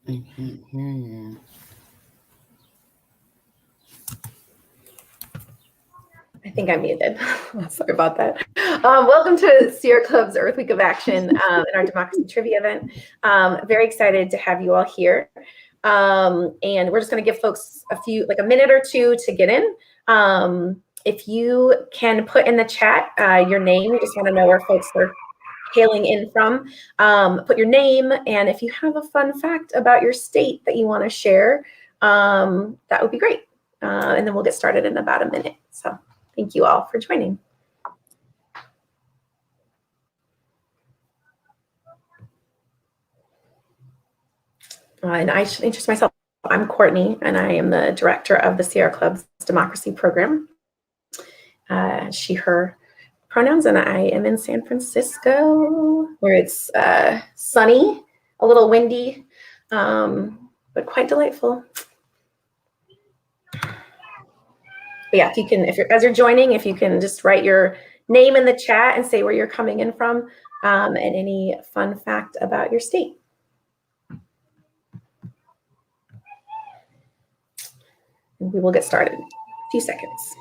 I can't hear you. I think I'm muted. Sorry about that. Welcome to Sierra Club's Earth Week of Action and our Democracy Trivia event. Very excited to have you all here. And we're just going to give folks a minute or two to get in. If you can put in the chat your name, we just want to know where folks are hailing in from. Put your name, and if you have a fun fact about your state that you want to share, that would be great. And then we'll get started in about a minute. So thank you all for joining. And I should introduce myself. I'm Courtney, and I am the director of the Sierra Club's Democracy Program. She, her pronouns, and I am in San Francisco, where it's sunny, a little windy, but quite delightful. But yeah, as you're joining, if you can just write your name in the chat and say where you're coming in from, and any fun fact about your state. And we will get started in a few seconds.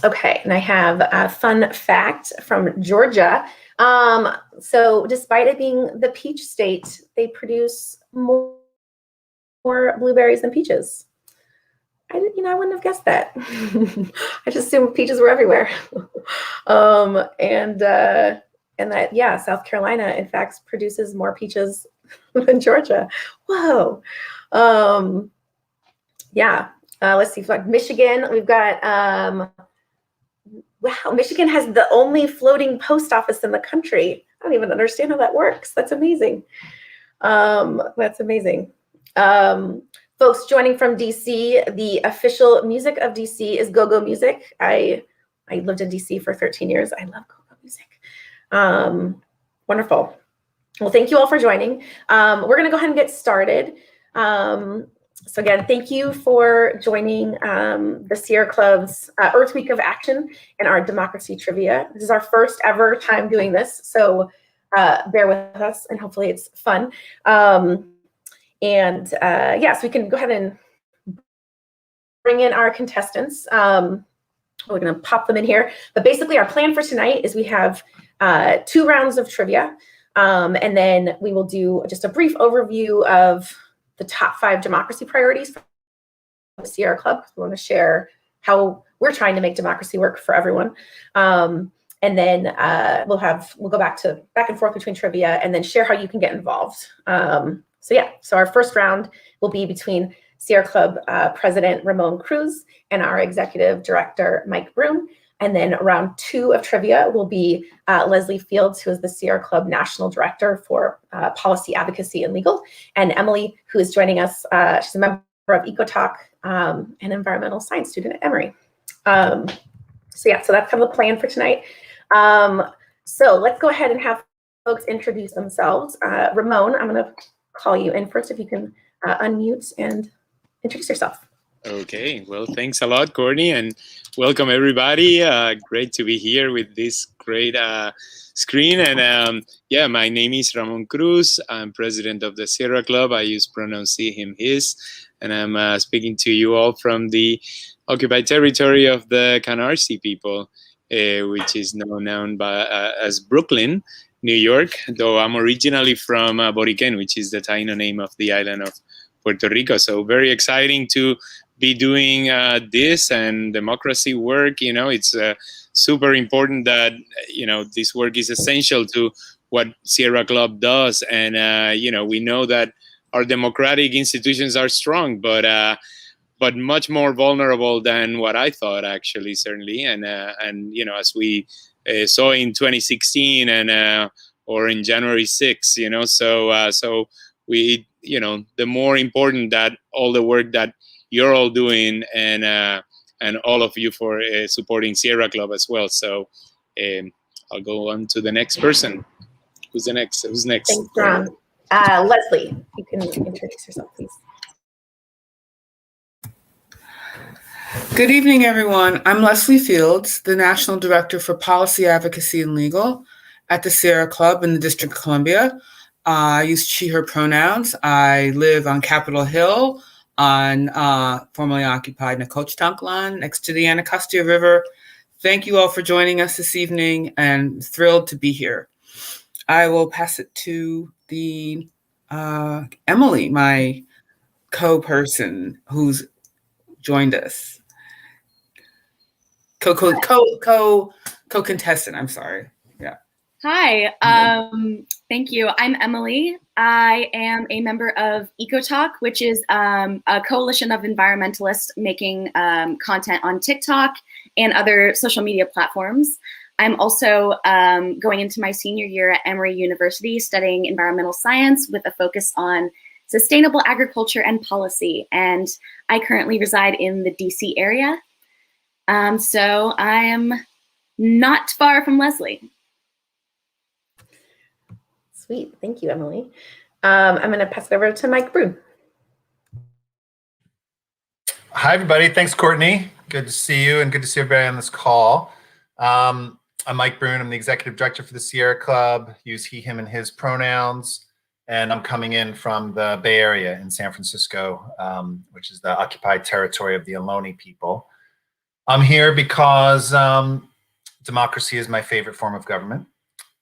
Okay, and I have a fun fact from Georgia. So despite it being the peach state, they produce more blueberries than peaches. I wouldn't have guessed that. I just assumed peaches were everywhere. And that, yeah, South Carolina, in fact, produces more peaches than Georgia. Whoa. Yeah, let's see, like Michigan, we've got, wow, Michigan has the only floating post office in the country. I don't even understand how that works. That's amazing. That's amazing. Folks joining from DC, the official music of DC is go-go music. I lived in DC for 13 years. I love go-go music. Wonderful. Well, thank you all for joining. We're going to go ahead and get started. So again, thank you for joining the Sierra Club's Earth Week of Action and our Democracy Trivia. This is our first ever time doing this, so bear with us, and hopefully it's fun. Yes, we can go ahead and bring in our contestants. We're going to pop them in here. But basically, our plan for tonight is we have 2 rounds of trivia, and then we will do just a brief overview of the top 5 democracy priorities for the Sierra Club. We want to share how we're trying to make democracy work for everyone. And then we'll go back and forth between trivia, and then share how you can get involved. So our first round will be between Sierra Club President Ramon Cruz and our Executive Director Mike Broom. And then round 2 of trivia will be Leslie Fields, who is the Sierra Club National Director for Policy Advocacy and Legal, and Emily, who is joining us. She's a member of EcoTalk and environmental science student at Emory. So that's kind of the plan for tonight. So let's go ahead and have folks introduce themselves. Ramon, I'm going to call you in first, if you can unmute and introduce yourself. Okay, well, thanks a lot, Courtney, and welcome everybody. Great to be here with this great screen. And yeah, my name is Ramon Cruz. I'm president of the Sierra Club. I use pronouns he, him, his, and I'm speaking to you all from the occupied territory of the Canarsie people, which is known as Brooklyn, New York, though I'm originally from Boriquen, which is the Taino name of the island of Puerto Rico. So very exciting to be doing this and democracy work. It's super important that, this work is essential to what Sierra Club does. And, we know that our democratic institutions are strong, but much more vulnerable than what I thought, actually, certainly. And as we saw in 2016 and or in January 6th, so we, the more important that all the work that you're all doing, and all of you for supporting Sierra Club as well. So I'll go on to the next person. Who's next? Thanks, Ron. Leslie, you can introduce yourself, please. Good evening, everyone. I'm Leslie Fields, the National Director for Policy Advocacy and Legal at the Sierra Club in the District of Columbia. I use she, her pronouns. I live on Capitol Hill on formerly occupied Nacotchtank next to the Anacostia River. Thank you all for joining us this evening and thrilled to be here. I will pass it to the Emily, my co-person who's joined us. Co-contestant, I'm sorry. Yeah. Hi, thank you. I'm Emily. I am a member of EcoTalk, which is a coalition of environmentalists making content on TikTok and other social media platforms. I'm also going into my senior year at Emory University studying environmental science with a focus on sustainable agriculture and policy. And I currently reside in the DC area. So I am not far from Leslie. Sweet, thank you, Emily. I'm gonna pass it over to Mike Brune. Hi, everybody. Thanks, Courtney. Good to see you and good to see everybody on this call. I'm Mike Brune. I'm the Executive Director for the Sierra Club, use he, him, and his pronouns. And I'm coming in from the Bay Area in San Francisco, which is the occupied territory of the Ohlone people. I'm here because democracy is my favorite form of government,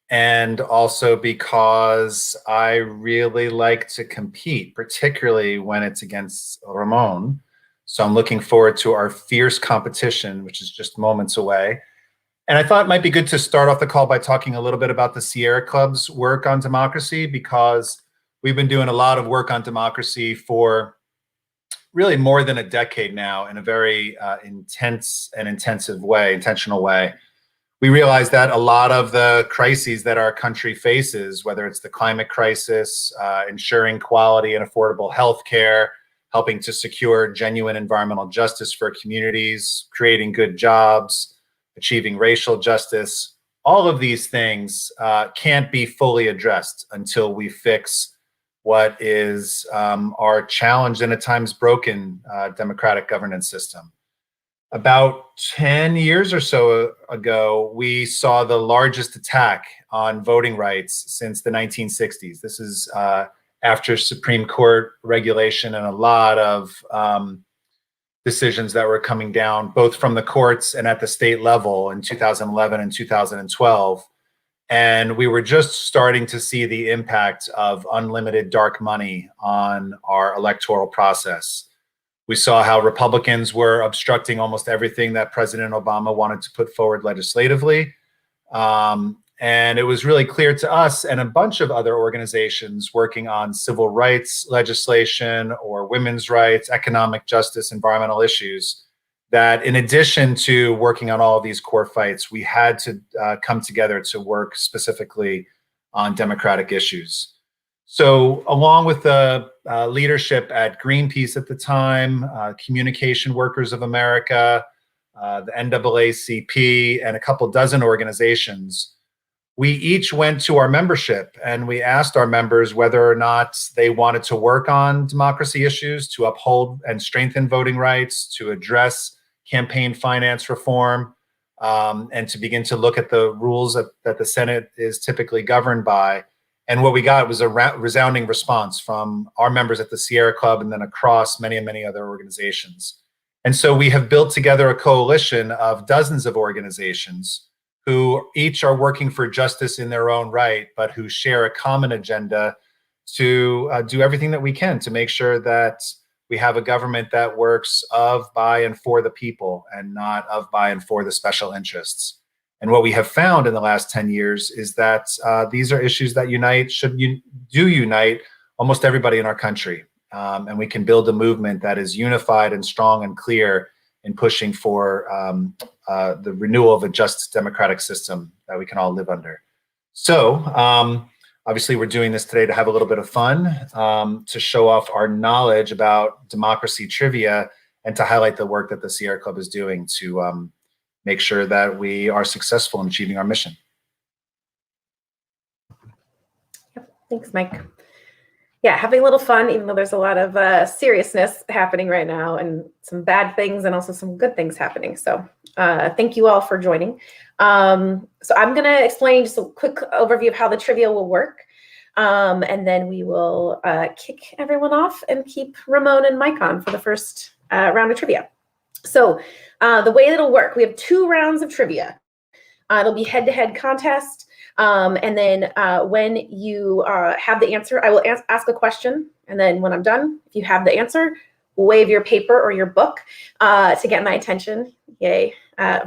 and also because I really like to compete, particularly when it's against Ramon. So I'm looking forward to our fierce competition, which is just moments away. And I thought it might be good to start off the call by talking a little bit about the Sierra Club's work on democracy, because we've been doing a lot of work on democracy for really more than a decade now in a very intense and intentional way. We realize that a lot of the crises that our country faces, whether it's the climate crisis, ensuring quality and affordable health care, helping to secure genuine environmental justice for communities, creating good jobs, achieving racial justice, all of these things can't be fully addressed until we fix what is our challenged and at times broken democratic governance system. About 10 years or so ago, we saw the largest attack on voting rights since the 1960s. This is after Supreme Court regulation and a lot of decisions that were coming down, both from the courts and at the state level in 2011 and 2012. And we were just starting to see the impact of unlimited dark money on our electoral process. We saw how Republicans were obstructing almost everything that President Obama wanted to put forward legislatively. And it was really clear to us and a bunch of other organizations working on civil rights legislation or women's rights, economic justice, environmental issues, that in addition to working on all of these core fights, we had to come together to work specifically on democratic issues. So along with the leadership at Greenpeace at the time, Communication Workers of America, the NAACP, and a couple dozen organizations, we each went to our membership and we asked our members whether or not they wanted to work on democracy issues, to uphold and strengthen voting rights, to address campaign finance reform, and to begin to look at the rules that the Senate is typically governed by. And what we got was a resounding response from our members at the Sierra Club and then across many, many other organizations. And so we have built together a coalition of dozens of organizations who each are working for justice in their own right, but who share a common agenda to do everything that we can to make sure that we have a government that works of, by, and for the people, and not of, by, and for the special interests. And what we have found in the last 10 years is that these are issues that unite almost everybody in our country. And we can build a movement that is unified and strong and clear in pushing for the renewal of a just democratic system that we can all live under. So obviously we're doing this today to have a little bit of fun, to show off our knowledge about democracy trivia, and to highlight the work that the Sierra Club is doing to make sure that we are successful in achieving our mission. Yep. Thanks, Mike. yeah, having a little fun, even though there's a lot of seriousness happening right now and some bad things and also some good things happening. So thank you all for joining. So I'm going to explain just a quick overview of how the trivia will work. And then we will kick everyone off and keep Ramon and Mike on for the first round of trivia. So the way it'll work, we have 2 rounds of trivia. It'll be head-to-head contest. And then when you have the answer, I will ask a question. And then when I'm done, if you have the answer, wave your paper or your book to get my attention. Yay,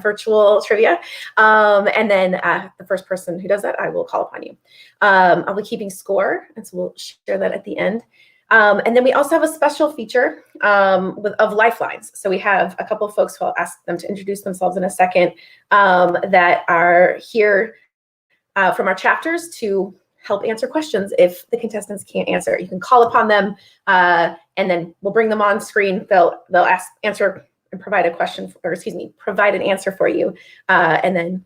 virtual trivia. And then the first person who does that, I will call upon you. I'll be keeping score, and so we'll share that at the end. And then we also have a special feature of lifelines. So we have a couple of folks who I'll ask them to introduce themselves in a second that are here from our chapters to help answer questions if the contestants can't answer. You can call upon them, and then we'll bring them on screen. They'll answer and provide a question, or excuse me, provide an answer for you, and then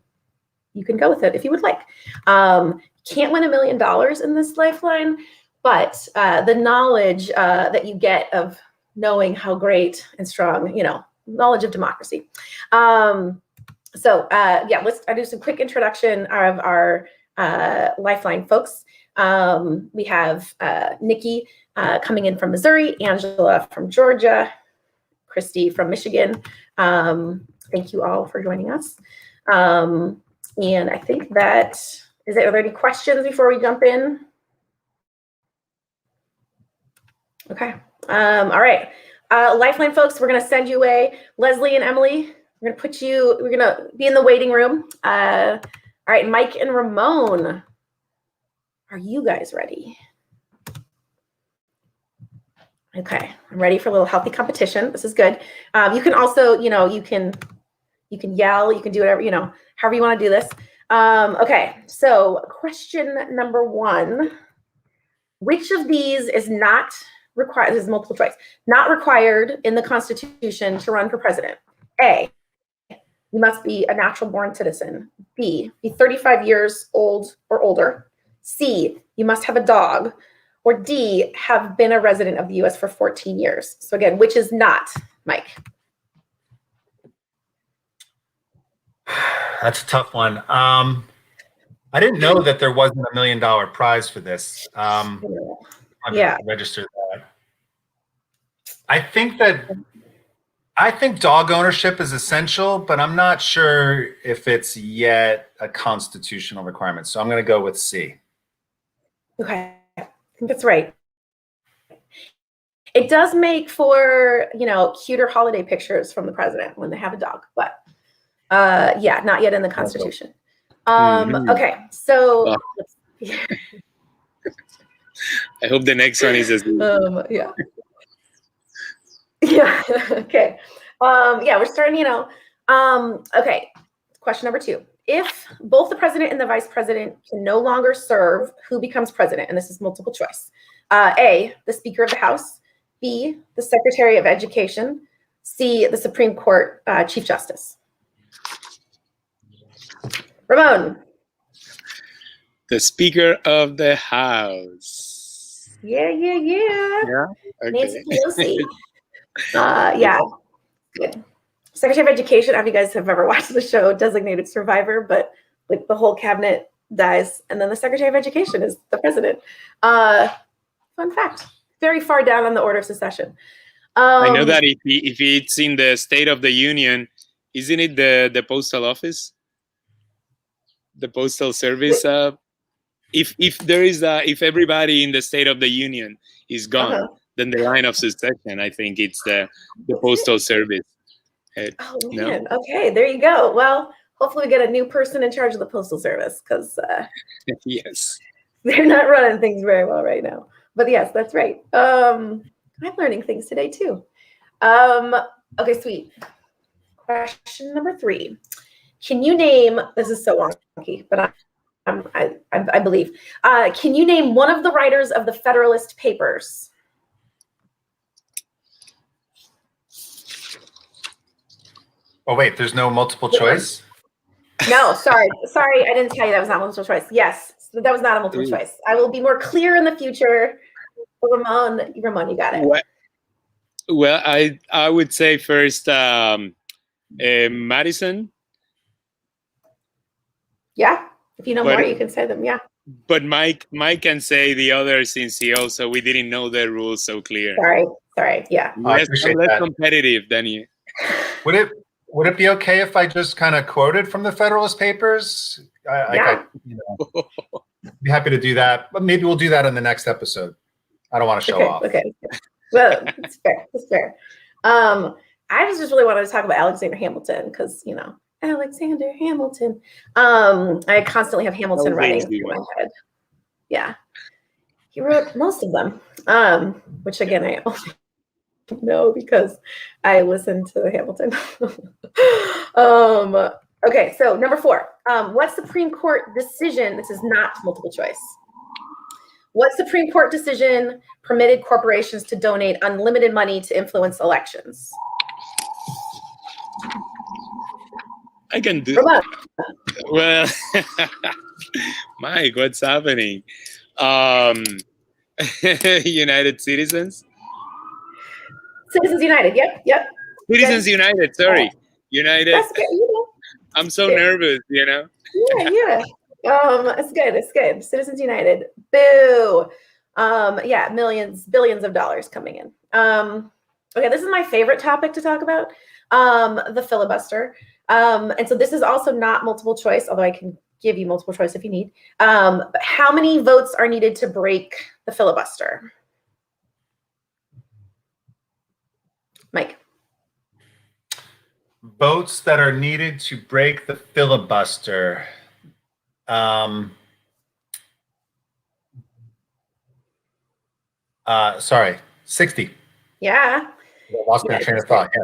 you can go with it if you would like. Can't win $1 million in this lifeline, but the knowledge that you get of knowing how great and strong, knowledge of democracy. So yeah, I'll do some quick introduction of our Lifeline folks. We have Nikki coming in from Missouri, Angela from Georgia, Christy from Michigan. Thank you all for joining us. And I think that are there any questions before we jump in? Okay. All right. Lifeline folks, we're going to send you away. Leslie and Emily, we're going to be in the waiting room. All right, Mike and Ramon, are you guys ready? Okay, I'm ready for a little healthy competition. This is good. You can also, you can yell, you can do whatever, however you want to do this. Okay, so question number 1. Which of these is not required, this is multiple choice, not required in the Constitution to run for president? A, you must be a natural born citizen. B, be 35 years old or older. C, you must have a dog. Or D, have been a resident of the US for 14 years. So again, which is not, Mike? That's a tough one. I didn't know that there wasn't $1 million prize for this. Yeah. Register that. I think dog ownership is essential, but I'm not sure if it's yet a constitutional requirement. So I'm going to go with C. Okay, I think that's right. It does make for, cuter holiday pictures from the president when they have a dog, but yeah, not yet in the Constitution. Okay, so I hope the next one is as yeah. Yeah, okay. Yeah, we're starting, okay, question number 2. If both the president and the vice president can no longer serve, who becomes president? And this is multiple choice. A, the Speaker of the House. B, the Secretary of Education. C, the Supreme Court Chief Justice. Ramon. the Speaker of the House. Yeah. Yeah. Okay. Nancy Pelosi. Yeah, good. Secretary of Education, I don't know if you guys have ever watched the show Designated Survivor, but like the whole cabinet dies, and then the Secretary of Education is the president. Fun fact. Very far down on the order of succession. I know that if it's in the State of the Union, isn't it the postal office? The postal service? If everybody in the State of the Union is gone, then the line of succession, I think it's the postal service. Oh man, no? Okay, there you go. Well, hopefully we get a new person in charge of the postal service, because yes, they're not running things very well right now. But yes, that's right. I'm learning things today too. Okay, sweet. Question number 3. Can you name, this is so wonky, but I believe, can you name one of the writers of the Federalist Papers? Oh, wait, there's no multiple choice? No, sorry, I didn't tell you that was not multiple choice. Yes, that was not a multiple choice. I will be more clear in the future. Ramon, you got it. Well, I would say first Madison. Yeah. If you know But- more, you can say them. Yeah. But Mike can say the other since we didn't know the rules so clear. Sorry. Yeah. I I'm appreciate less that. competitive than you. Would it be okay if I just kind of quoted from the Federalist Papers? Be happy to do that, but maybe we'll do that in the next episode. I don't want to show off. Okay. Well, it's fair. It's fair. I just really wanted to talk about Alexander Hamilton because Alexander Hamilton. I constantly have Hamilton running through my head. Yeah, he wrote most of them, which again I only know because I listened to Hamilton. Okay, so number 4. What Supreme Court decision? This is not multiple choice. What Supreme Court decision permitted corporations to donate unlimited money to influence elections? I can do. Ramon. Well, Mike, what's happening? United Citizens. Citizens United. Yep. Citizens United. Sorry, United. That's good. I'm so nervous. Yeah. It's good. Citizens United. Boo. Yeah, billions of dollars coming in. Okay, this is my favorite topic to talk about. The filibuster. And so this is also not multiple choice, although I can give you multiple choice if you need. But how many votes are needed to break the filibuster? Mike. Votes that are needed to break the filibuster. Sorry, 60. Yeah. I lost my train of thought. Yeah,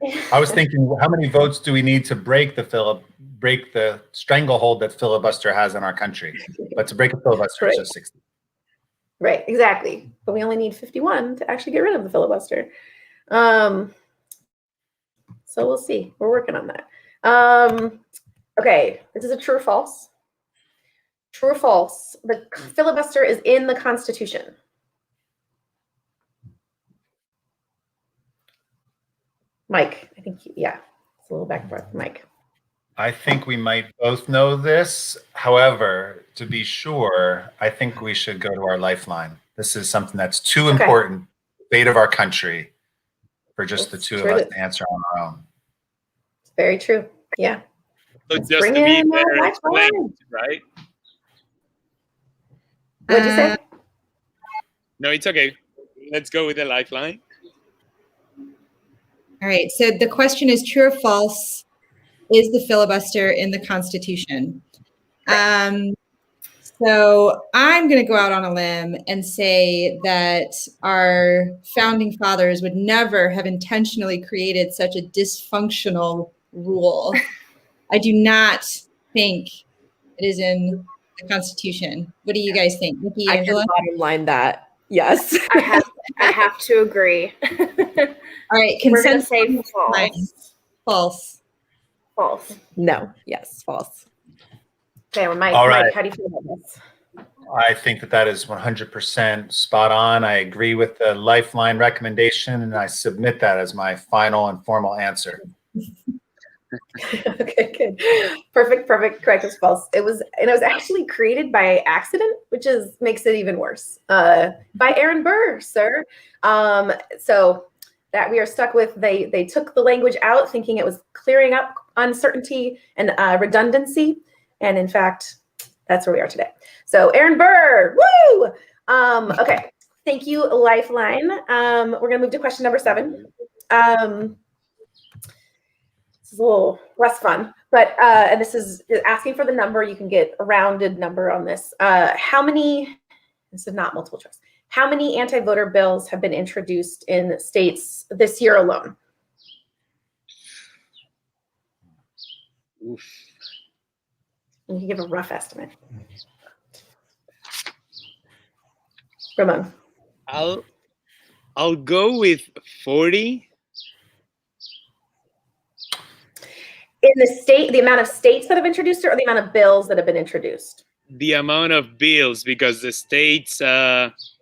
60. I was thinking, how many votes do we need to break the stranglehold that filibuster has in our country? But to break a filibuster is just 60. Right, exactly. But we only need 51 to actually get rid of the filibuster. So we'll see. We're working on that. Okay, this is a true or false. True or false? The filibuster is in the Constitution. Mike, I think, yeah, it's a little back and forth. Mike. I think we might both know this. However, to be sure, I think we should go to our lifeline. This is something that's too important, the fate of our country, for just the two of us to answer on our own. It's very true. Yeah. So just to be better explained, right? What'd you say? No, it's okay. Let's go with the lifeline. All right, so the question is true or false, is the filibuster in the Constitution? So I'm going to go out on a limb and say that our founding fathers would never have intentionally created such a dysfunctional rule. I do not think it is in the Constitution. What do you guys think? Nikki, Angela? I can bottom line that. Yes. I have to agree. All right, We're going to consensus. say false. False. False. No. Yes. False. Okay, well, Mike, All right. Mike, how do you feel about this? I think that is 100% spot on. I agree with the lifeline recommendation, and I submit that as my final and formal answer. Okay, good. Perfect. Correct. It's false. It was actually created by accident, which makes it even worse. By Aaron Burr, sir. So that we are stuck with, they took the language out thinking it was clearing up uncertainty and redundancy. And in fact, that's where we are today. So Aaron Burr, woo! Okay, thank you, Lifeline. We're gonna move to question number 7. This is a little less fun, but and this is asking for the number. You can get a rounded number on this. This is not multiple choice. How many anti-voter bills have been introduced in states this year alone? Oof. You can give a rough estimate. Ramon. I'll go with 40. In the amount of states that have introduced it, or the amount of bills that have been introduced? The amount of bills, because the states,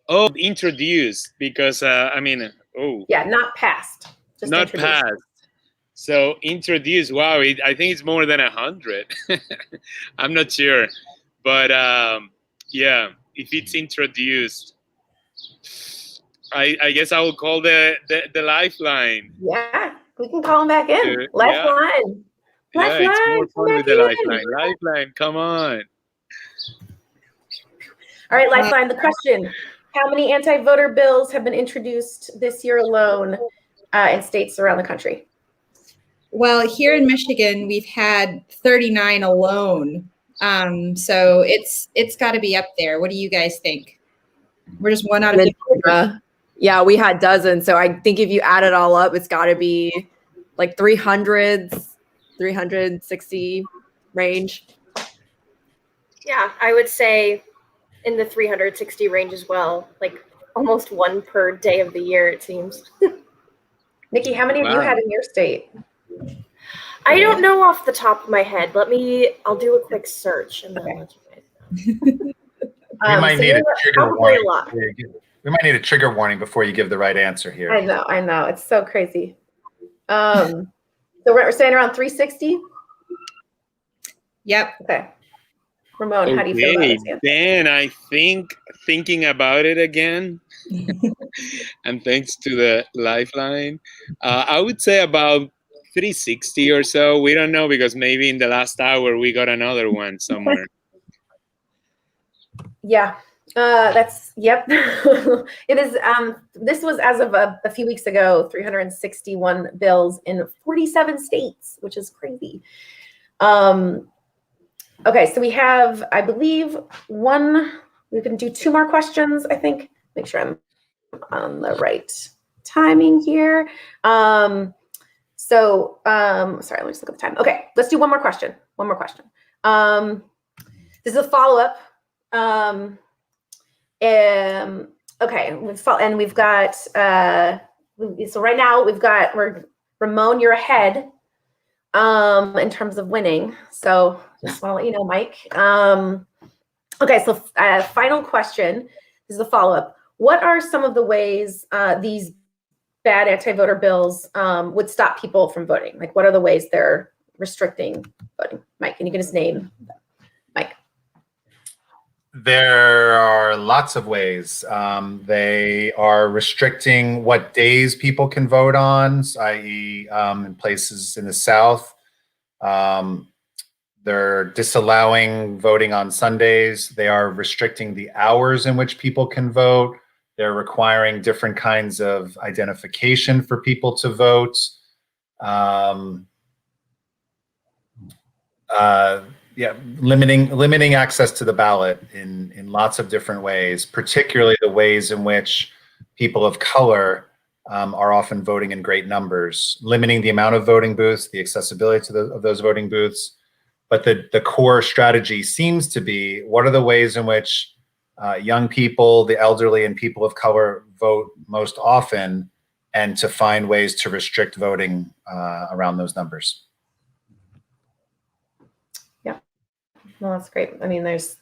Oh, introduced, because I mean, oh, Yeah, not passed. Just not introduced. passed. So introduced. Wow, I think it's more than 100. I'm not sure, but yeah, if it's introduced, I guess I will call the lifeline. Yeah, we can call him back in. Yeah, Lifeline. yeah, it's more Lifeline, come fun back with the in. lifeline. Lifeline, come on. All right, Lifeline, the question. How many anti-voter bills have been introduced this year alone in states around the country? Well, here in Michigan, we've had 39 alone. So it's got to be up there. What do you guys think? We're just one out of 50. Yeah, we had dozens. So I think if you add it all up, it's got to be like 300s, 360 range. Yeah, I would say in the 360 range as well. Like almost one per day of the year, it seems. Nikki, how many have you Wow. had in your state? I don't know off the top of my head. I'll do a quick search and then Okay. let you guys know. We might so need a trigger probably warning. a lot. We might need a trigger warning before you give the right answer here. I know. It's so crazy. So we're saying around 360? Yep. Okay. Ramon, how do you feel about Okay, this answer? then I think thinking about it again, and thanks to the lifeline, I would say about 360 or so. We don't know, because maybe in the last hour we got another one somewhere. Yeah, yep. It is, this was as of a few weeks ago, 361 bills in 47 states, which is crazy. Okay, so we have, I believe, we can do 2 more questions, I think. Make sure I'm on the right timing here. Sorry, let me just look at the time. Okay, let's do one more question. This is a follow-up. Okay, and we've got, so right now Ramon, you're ahead in terms of winning. So just want to let you know, Mike. Okay, so final question. This is a follow-up. What are some of the ways these bad anti-voter bills would stop people from voting? Like, what are the ways they're restricting voting? Mike, can you give us a name? Mike. There are lots of ways. They are restricting what days people can vote on, i.e. In places in the South. They're disallowing voting on Sundays. They are restricting the hours in which people can vote. They're requiring different kinds of identification for people to vote. Yeah, limiting access to the ballot in lots of different ways, particularly the ways in which people of color are often voting in great numbers, limiting the amount of voting booths, the accessibility of those voting booths. But the core strategy seems to be, what are the ways in which young people, the elderly, and people of color vote most often, and to find ways to restrict voting around those numbers. Well, that's great. I mean, it's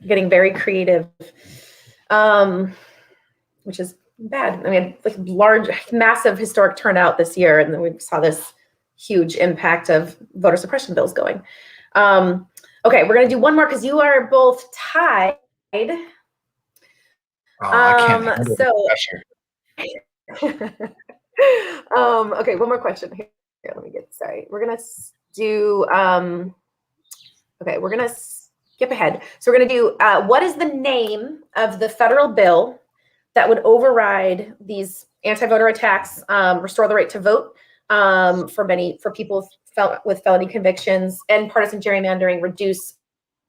getting very creative, which is bad. I mean, like massive historic turnout this year, and then we saw this huge impact of voter suppression bills going. Okay, we're gonna do one more because you are both tied. Oh, I can't handle the pressure. Okay, one more question here. Let me sorry. We're gonna do. Okay, we're gonna skip ahead. So we're gonna do, what is the name of the federal bill that would override these anti-voter attacks, restore the right to vote for people with felony convictions, and partisan gerrymandering, reduce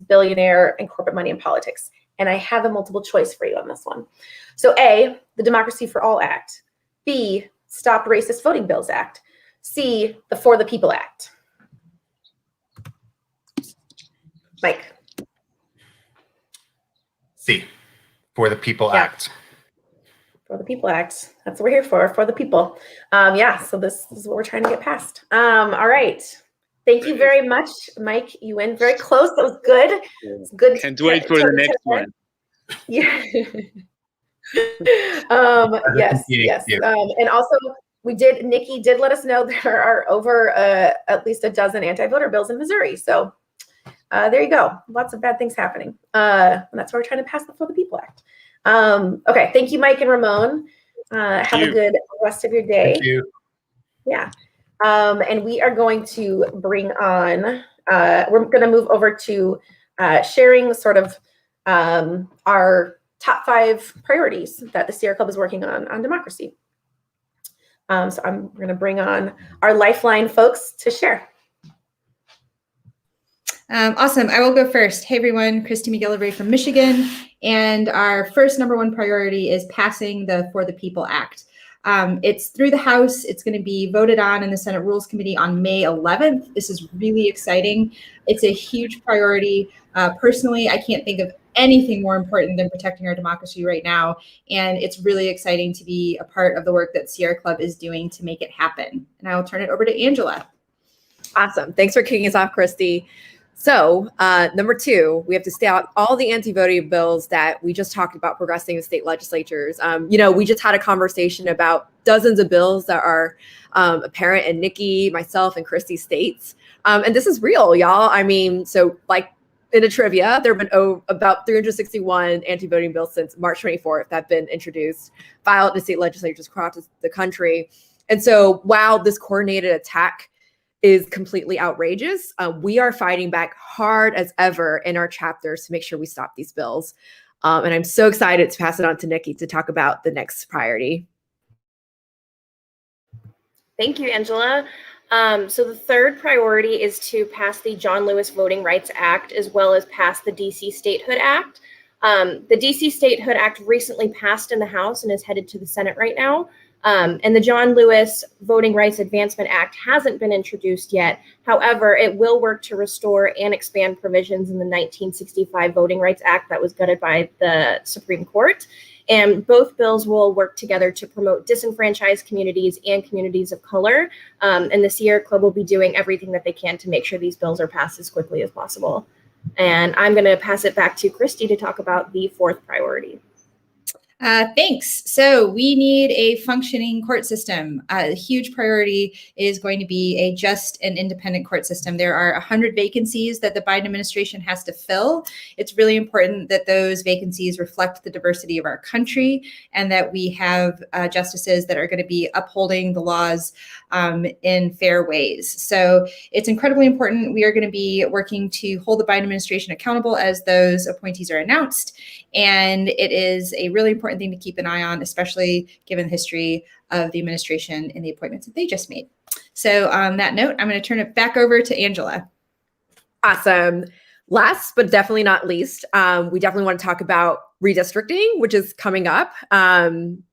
billionaire and corporate money in politics? And I have a multiple choice for you on this one. So A, the Democracy for All Act. B, Stop Racist Voting Bills Act. C, the For the People Act. Mike. C, For the People Act. For the People Act. That's what we're here for the people. Yeah, so this is what we're trying to get past. All right. Thank you very much, Mike. You went very close. That was good. It's good. Can't wait for the next one. Yeah. Yes, competing yes. with you. And also, Nikki did let us know there are over at least a dozen anti-voter bills in Missouri. So there you go. Lots of bad things happening. And that's why we're trying to pass the For the People Act. Okay, thank you, Mike and Ramon. Have a good rest of your day. Thank you. Yeah. And we are going to bring on, we're going to move over to sharing sort of our top 5 priorities that the Sierra Club is working on democracy. So I'm going to bring on our Lifeline folks to share. Awesome. I will go first. Hey, everyone. Christy McGillivray from Michigan. And our first #1 priority is passing the For the People Act. It's through the House. It's going to be voted on in the Senate Rules Committee on May 11th. This is really exciting. It's a huge priority. Personally, I can't think of anything more important than protecting our democracy right now. And it's really exciting to be a part of the work that Sierra Club is doing to make it happen. And I will turn it over to Angela. Awesome. Thanks for kicking us off, Christy. So #2, we have to stay out all the anti-voting bills that we just talked about progressing in state legislatures. We just had a conversation about dozens of bills that are apparent in Nikki, myself, and Christy's states. And this is real, y'all. I mean, so like in a trivia, there have been about 361 anti-voting bills since March 24th that have been introduced, filed in state legislatures across the country. And so while this coordinated attack is completely outrageous, we are fighting back hard as ever in our chapters to make sure we stop these bills. And I'm so excited to pass it on to Nikki to talk about the next priority. Thank you, Angela. So the third priority is to pass the John Lewis Voting Rights Act, as well as pass the DC Statehood Act. The DC Statehood Act recently passed in the House and is headed to the Senate right now. And the John Lewis Voting Rights Advancement Act hasn't been introduced yet. However, it will work to restore and expand provisions in the 1965 Voting Rights Act that was gutted by the Supreme Court. And both bills will work together to promote disenfranchised communities and communities of color. And the Sierra Club will be doing everything that they can to make sure these bills are passed as quickly as possible. And I'm going to pass it back to Christy to talk about the fourth priority. Thanks. So we need a functioning court system. A huge priority is going to be a just and independent court system. There are 100 vacancies that the Biden administration has to fill. It's really important that those vacancies reflect the diversity of our country and that we have justices that are going to be upholding the laws in fair ways. So it's incredibly important. We are going to be working to hold the Biden administration accountable as those appointees are announced. And it is a really important thing to keep an eye on, especially given the history of the administration and the appointments that they just made. So on that note, I'm going to turn it back over to Angela. Awesome. Last, but definitely not least, we definitely want to talk about redistricting, which is coming up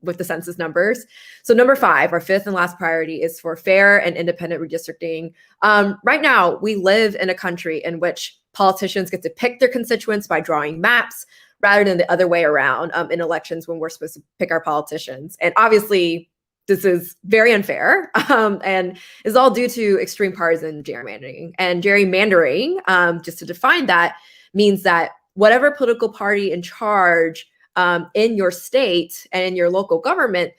with the census numbers. So #5, our fifth and last priority, is for fair and independent redistricting. Right now, we live in a country in which politicians get to pick their constituents by drawing maps, rather than the other way around in elections when we're supposed to pick our politicians. And obviously, this is very unfair and is all due to extreme partisan gerrymandering. And gerrymandering, just to define that, means that whatever political party in charge in your state and in your local government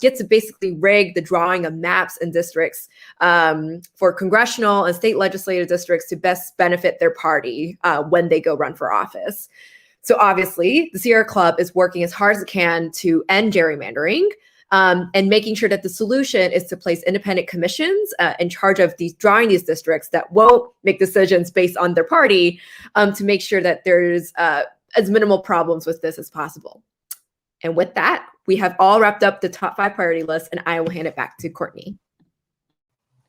gets to basically rig the drawing of maps and districts for congressional and state legislative districts to best benefit their party when they go run for office. So obviously, the Sierra Club is working as hard as it can to end gerrymandering and making sure that the solution is to place independent commissions in charge of drawing these districts that won't make decisions based on their party to make sure that there's as minimal problems with this as possible. And with that, we have all wrapped up the top 5 priority list, and I will hand it back to Courtney.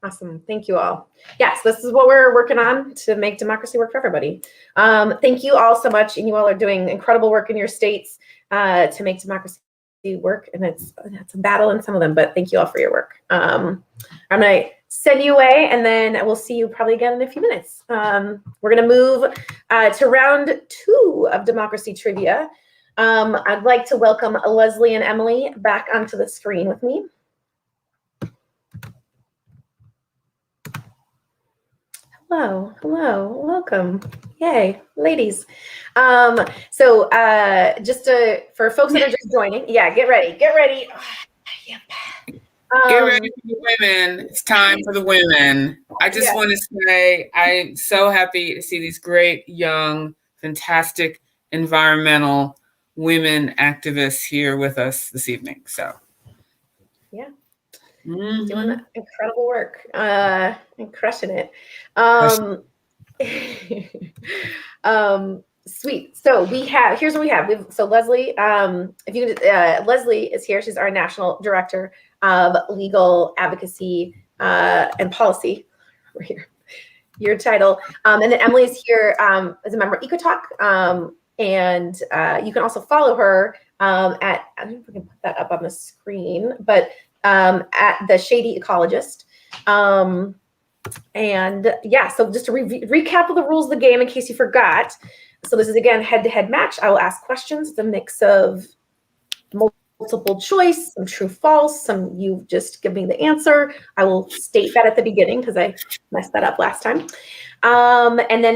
Awesome. Thank you all. Yes, this is what we're working on to make democracy work for everybody. Thank you all so much. And you all are doing incredible work in your states to make democracy work. And it's a battle in some of them, but thank you all for your work. I'm going to send you away, and then we'll see you probably again in a few minutes. We're going to move to round 2 of Democracy Trivia. I'd like to welcome Leslie and Emily back onto the screen with me. Hello, welcome. Yay, ladies. So for folks that are just joining, yeah, get ready. Yep. Get ready for the women. It's time for the women. I just want to say I'm so happy to see these great, young, fantastic environmental women activists here with us this evening. So, yeah, mm-hmm. doing incredible work and crushing it. Sweet. So here's what we have. So Leslie, Leslie is here. She's our National Director of Legal Advocacy and Policy. We're here. Your title. And then Emily is here as a member of EcoTalk. And you can also follow her at, I don't know if we can put that up on the screen, but at The Shady Ecologist. And yeah, so just to recap of the rules of the game in case you forgot. So this is, again, head-to-head match. I will ask questions. It's a mix of multiple choice, some true false, some you just give me the answer. I will state that at the beginning because I messed that up last time. And then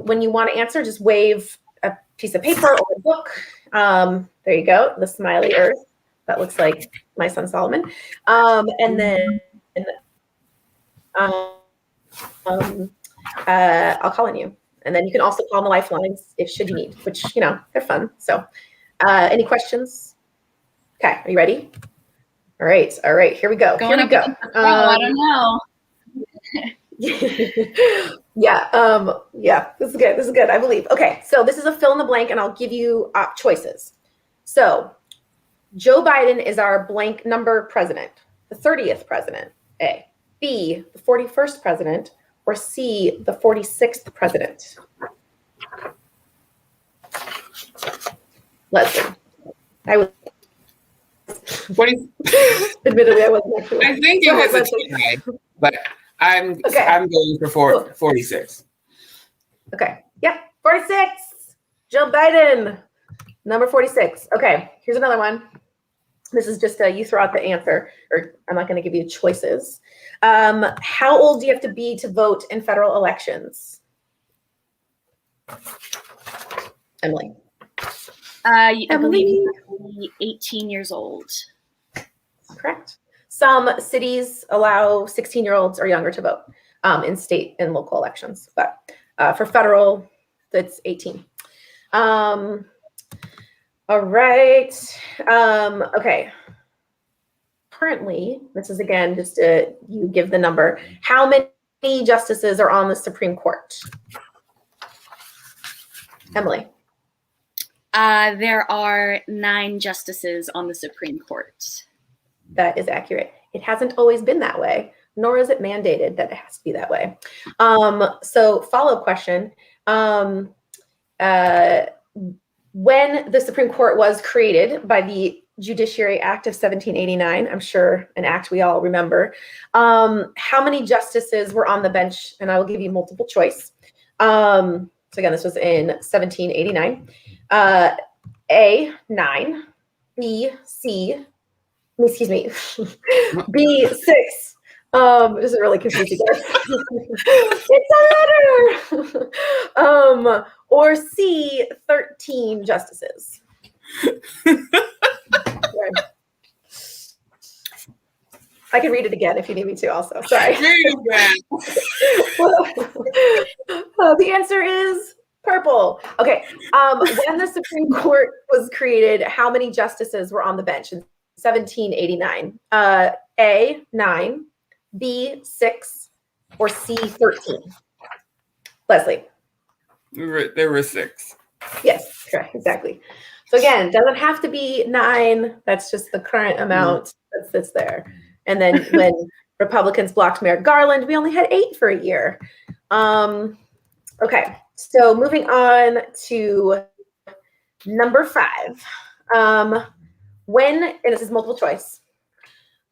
when you want to answer, just wave a piece of paper or a book. There you go, the smiley earth. That looks like my son Solomon. And then I'll call on you. And then you can also call on the lifelines should you need, which, they're fun. So any questions? Okay, are you ready? All right, here we go. I don't know. Yeah, this is good, I believe. Okay, so this is a fill in the blank, and I'll give you choices. So Joe Biden is our blank number president, the 30th president, A. B, the 41st president, or C, the 46th president? Leslie. Admittedly, I wasn't actually. I think it was a tie, but I'm going for 46. Okay. Yeah, 46. Joe Biden, number 46. Okay, here's another one. This is just you throw out the answer, or I'm not going to give you choices. How old do you have to be to vote in federal elections? Emily. I believe you have to be 18 years old. Correct. Some cities allow 16-year-olds or younger to vote in state and local elections, but for federal, it's 18. All right. Okay. Currently, this is again just you give the number. How many justices are on the Supreme Court? Emily. There are 9 justices on the Supreme Court. That is accurate. It hasn't always been that way, nor is it mandated that it has to be that way. So follow-up question. When the Supreme Court was created by the Judiciary Act of 1789, I'm sure an act we all remember, how many justices were on the bench? And I will give you multiple choice. So again, this was in 1789. A, 9, B, 6. This is really confusing. It's a letter. Or C, 13 justices. I can read it again if you need me to also. Sorry. The answer is purple. Okay. When the Supreme Court was created, how many justices were on the bench in 1789? A, 9, B, 6, or C, 13? Leslie. There were 6. Yes, correct, exactly. So again, doesn't have to be 9. That's just the current amount that sits there. And then when Republicans blocked Merrick Garland, we only had 8 for a year. Okay, so moving on to number 5. And this is multiple choice.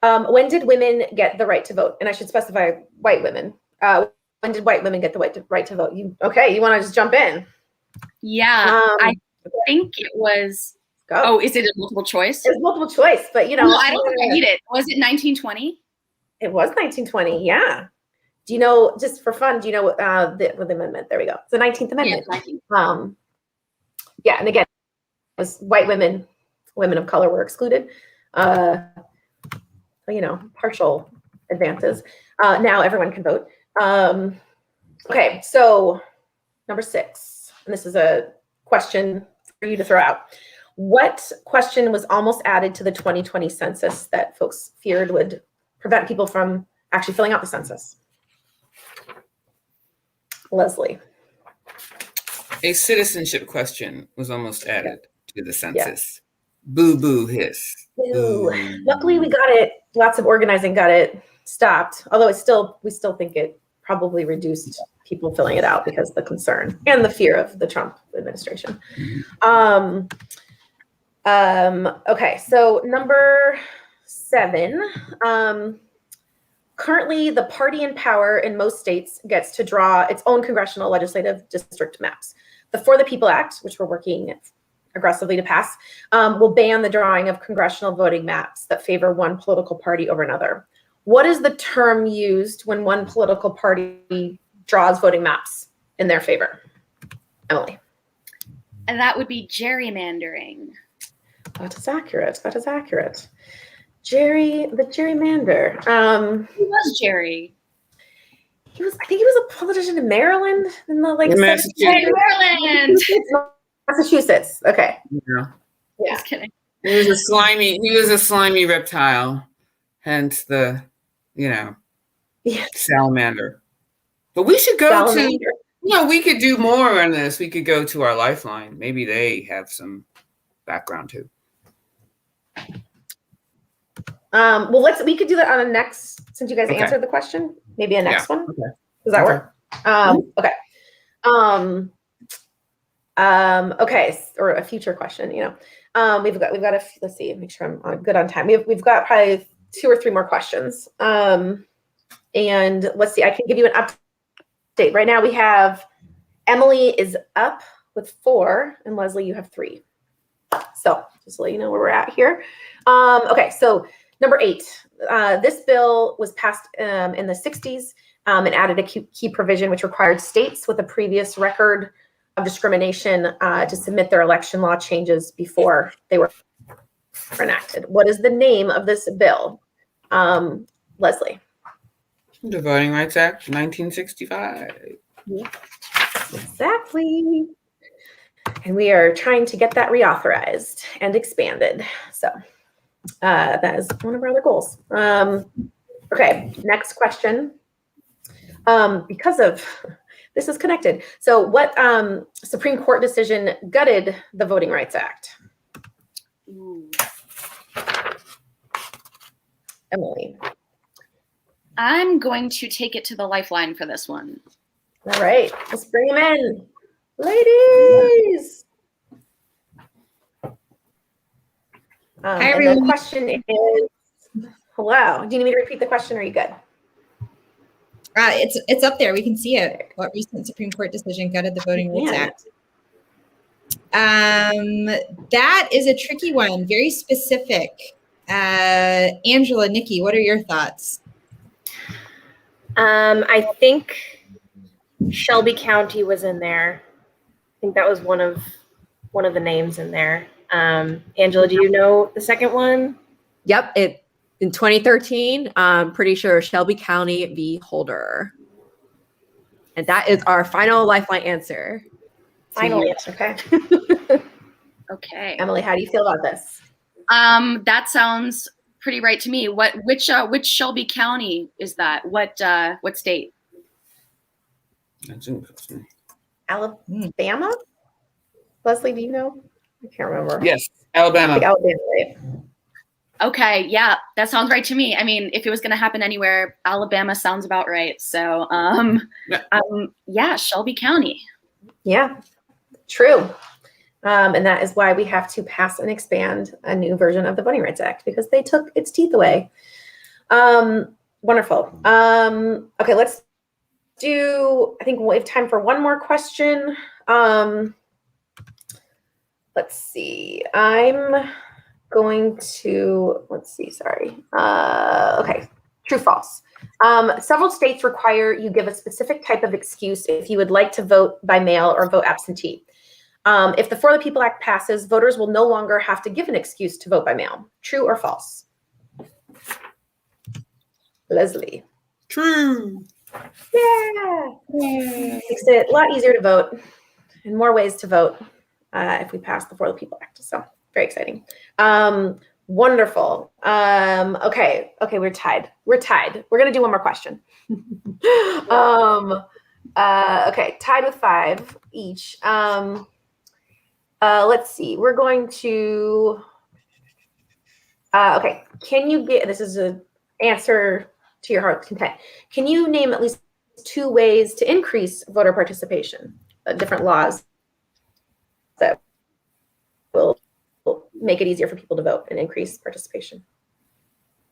When did women get the right to vote? And I should specify white women. When did white women get the right to vote? You want to just jump in? Yeah, I think it was. Go. Oh, is it a multiple choice? It's multiple choice, but No, I don't think I need it. Was it 1920? It was 1920. Yeah. Do you know, just for fun, do you know what the amendment? There we go. It's the 19th Amendment. Yeah, and again, it was white women of color were excluded. Partial advances. Now everyone can vote. Okay, so number 6, and this is a question for you to throw out. What question was almost added to the 2020 census that folks feared would prevent people from actually filling out the census? Leslie. A citizenship question was almost added to the census. Boo boo hiss. Boo. Luckily we got it. Lots of organizing got it stopped. Although we still think it probably reduced people filling it out because of the concern and the fear of the Trump administration. Okay, so number 7. Currently, the party in power in most states gets to draw its own congressional legislative district maps. The For the People Act, which we're working aggressively to pass, will ban the drawing of congressional voting maps that favor one political party over another. What is the term used when one political party draws voting maps in their favor? Emily. And that would be gerrymandering. That is accurate. That is accurate. The gerrymander. Who was Jerry? I think he was a politician in Maryland in the Maryland. Massachusetts. Okay. Yeah. Yeah. Just kidding. He was a slimy reptile, hence the, salamander. But we should go we could do more on this. We could go to our Lifeline. Maybe they have some background too. We could do that on a next, since you guys answered the question, maybe a next one. Okay. Does that work? Okay. Okay. Or a future question, we've got let's see, make sure I'm good on time. We've got probably 2 or 3 more questions. And let's see, I can give you an update. Right now we have Emily is up with 4 and Leslie, you have 3. So just to let you know where we're at here. Okay, so number 8, this bill was passed in the 60s and added a key provision which required states with a previous record of discrimination to submit their election law changes before they were enacted. What is the name of this bill? Leslie. The Voting Rights Act, 1965. Exactly. And we are trying to get that reauthorized and expanded. So that is one of our other goals. Okay, next question. Because of this is connected. So what Supreme Court decision gutted the Voting Rights Act? Ooh. Emily. I'm going to take it to the Lifeline for this one. All right, let's bring them in. Ladies. Hi, and the everyone. question is, hello. Do you need me to repeat the question or are you good? It's up there. We can see it. What recent Supreme Court decision gutted the Voting Rights Act? That is a tricky one. Very specific. Angela, Nikki, what are your thoughts? I think Shelby County was in there. I think that was one of the names in there. Angela, do you know the second one? Yep. In 2013, I'm pretty sure Shelby County v. Holder. And that is our final Lifeline answer. Finally, okay. Okay. Emily, how do you feel about this? That sounds pretty right to me. Which Shelby County is that? What state? That's interesting. Alabama? Leslie, do you know? I can't remember. Yes, Alabama. I think Alabama, right? Okay, yeah, that sounds right to me. I mean, if it was going to happen anywhere, Alabama sounds about right. So, yeah, Shelby County. Yeah, true. And that is why we have to pass and expand a new version of the Voting Rights Act because they took its teeth away. Wonderful. Okay, let's do, I think we have time for one more question. Let's see. I'm going to, sorry. Okay, true, false. Several states require you give a specific type of excuse if you would like to vote by mail or vote absentee. If the For the People Act passes, voters will no longer have to give an excuse to vote by mail. True or false? Leslie. True. Yeah. Makes it a lot easier to vote and more ways to vote if we pass the For the People Act. So very exciting. Wonderful. Okay, we're tied. We're gonna do one more question. Okay, tied with 5 each. Let's see. We're going to. Okay, can you get? This is an answer to your heart's content. Can you name at least 2 ways to increase voter participation? Different laws that will make it easier for people to vote and increase participation.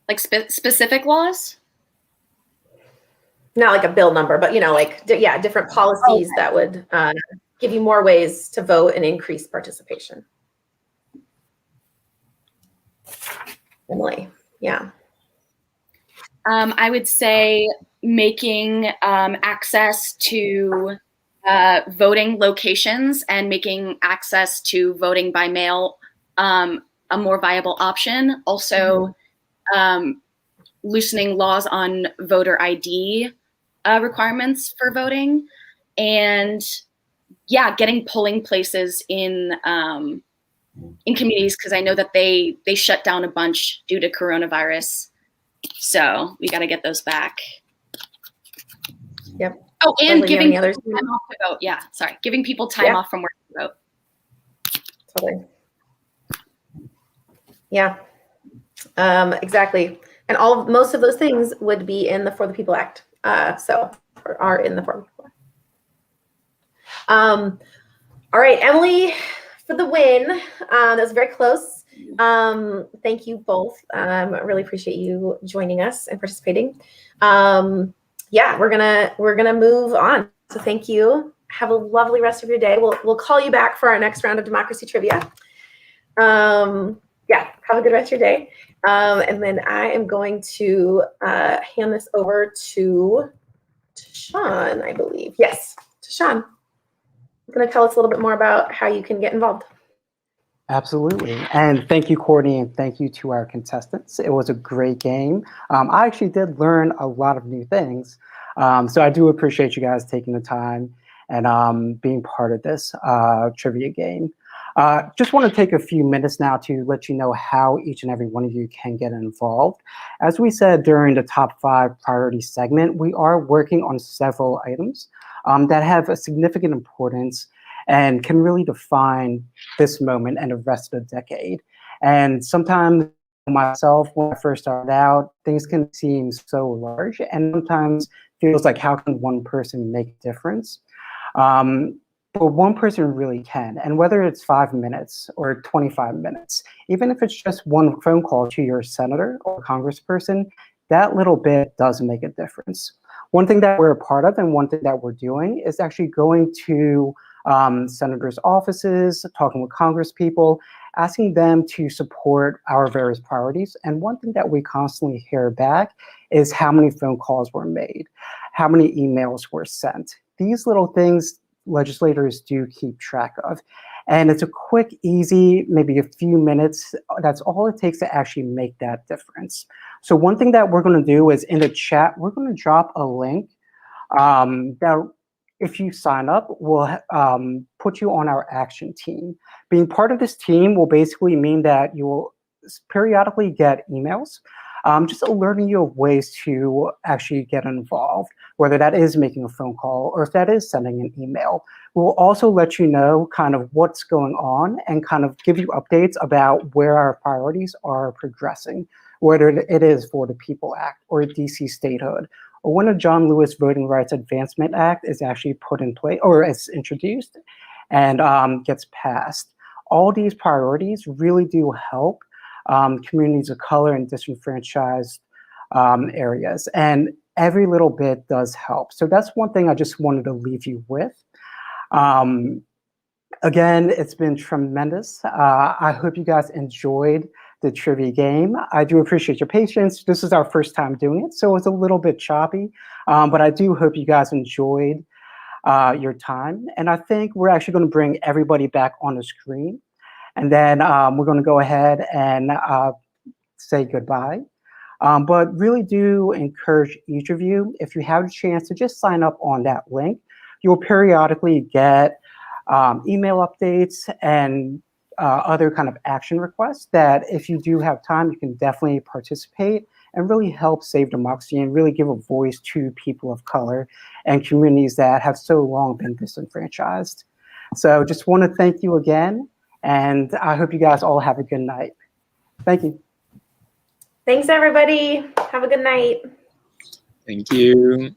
Like specific laws? Not like a bill number, but like different policies that would give you more ways to vote and increase participation. Emily, yeah. I would say making access to voting locations and making access to voting by mail a more viable option. Also, loosening laws on voter ID requirements for voting, and getting polling places in communities, because I know that they shut down a bunch due to coronavirus. So we got to get those back. Yep. Oh, and giving people time off to vote. Yeah, sorry, giving people time off from work to vote. Totally. Yeah. Exactly. And most of those things would be in the For the People Act. Are in the For the People Act. All right, Emily, for the win. That was very close. Thank you both. I really appreciate you joining us and participating. We're gonna move on. So thank you. Have a lovely rest of your day. We'll call you back for our next round of democracy trivia. Have a good rest of your day. And then I am going to hand this over to Sean, I believe. Yes, to Sean. You're going to tell us a little bit more about how you can get involved. Absolutely. And thank you, Courtney, and thank you to our contestants. It was a great game. I actually did learn a lot of new things. So I do appreciate you guys taking the time and being part of this trivia game. Just want to take a few minutes now to let you know how each and every one of you can get involved. As we said during the top 5 priority segment, we are working on several items that have a significant importance and can really define this moment and the rest of the decade. And sometimes myself, when I first started out, things can seem so large and sometimes feels like, how can one person make a difference? But one person really can. And whether it's 5 minutes or 25 minutes, even if it's just one phone call to your senator or congressperson, that little bit does make a difference. One thing that we're a part of and one thing that we're doing is actually going to senators' offices, talking with congresspeople, asking them to support our various priorities. And one thing that we constantly hear back is how many phone calls were made, how many emails were sent. These little things legislators do keep track of. And it's a quick, easy, maybe a few minutes. That's all it takes to actually make that difference. So one thing that we're going to do is in the chat, we're going to drop a link that if you sign up, will put you on our action team. Being part of this team will basically mean that you will periodically get emails just alerting you of ways to actually get involved, whether that is making a phone call or if that is sending an email. We'll also let you know kind of what's going on and kind of give you updates about where our priorities are progressing, whether it is for the People Act or DC statehood, or when a John Lewis Voting Rights Advancement Act is actually put in place or is introduced and gets passed. All these priorities really do help communities of color and disenfranchised areas. And every little bit does help. So that's one thing I just wanted to leave you with. Again, it's been tremendous. I hope you guys enjoyed the trivia game. I do appreciate your patience. This is our first time doing it, so it's a little bit choppy, but I do hope you guys enjoyed your time. And I think we're actually going to bring everybody back on the screen, and then we're going to go ahead and say goodbye. But really do encourage each of you, if you have a chance, to just sign up on that link. You'll periodically get email updates and other kind of action requests that if you do have time, you can definitely participate and really help save democracy and really give a voice to people of color and communities that have so long been disenfranchised. So just want to thank you again, and I hope you guys all have a good night. Thank you. Thanks, everybody. Have a good night. Thank you.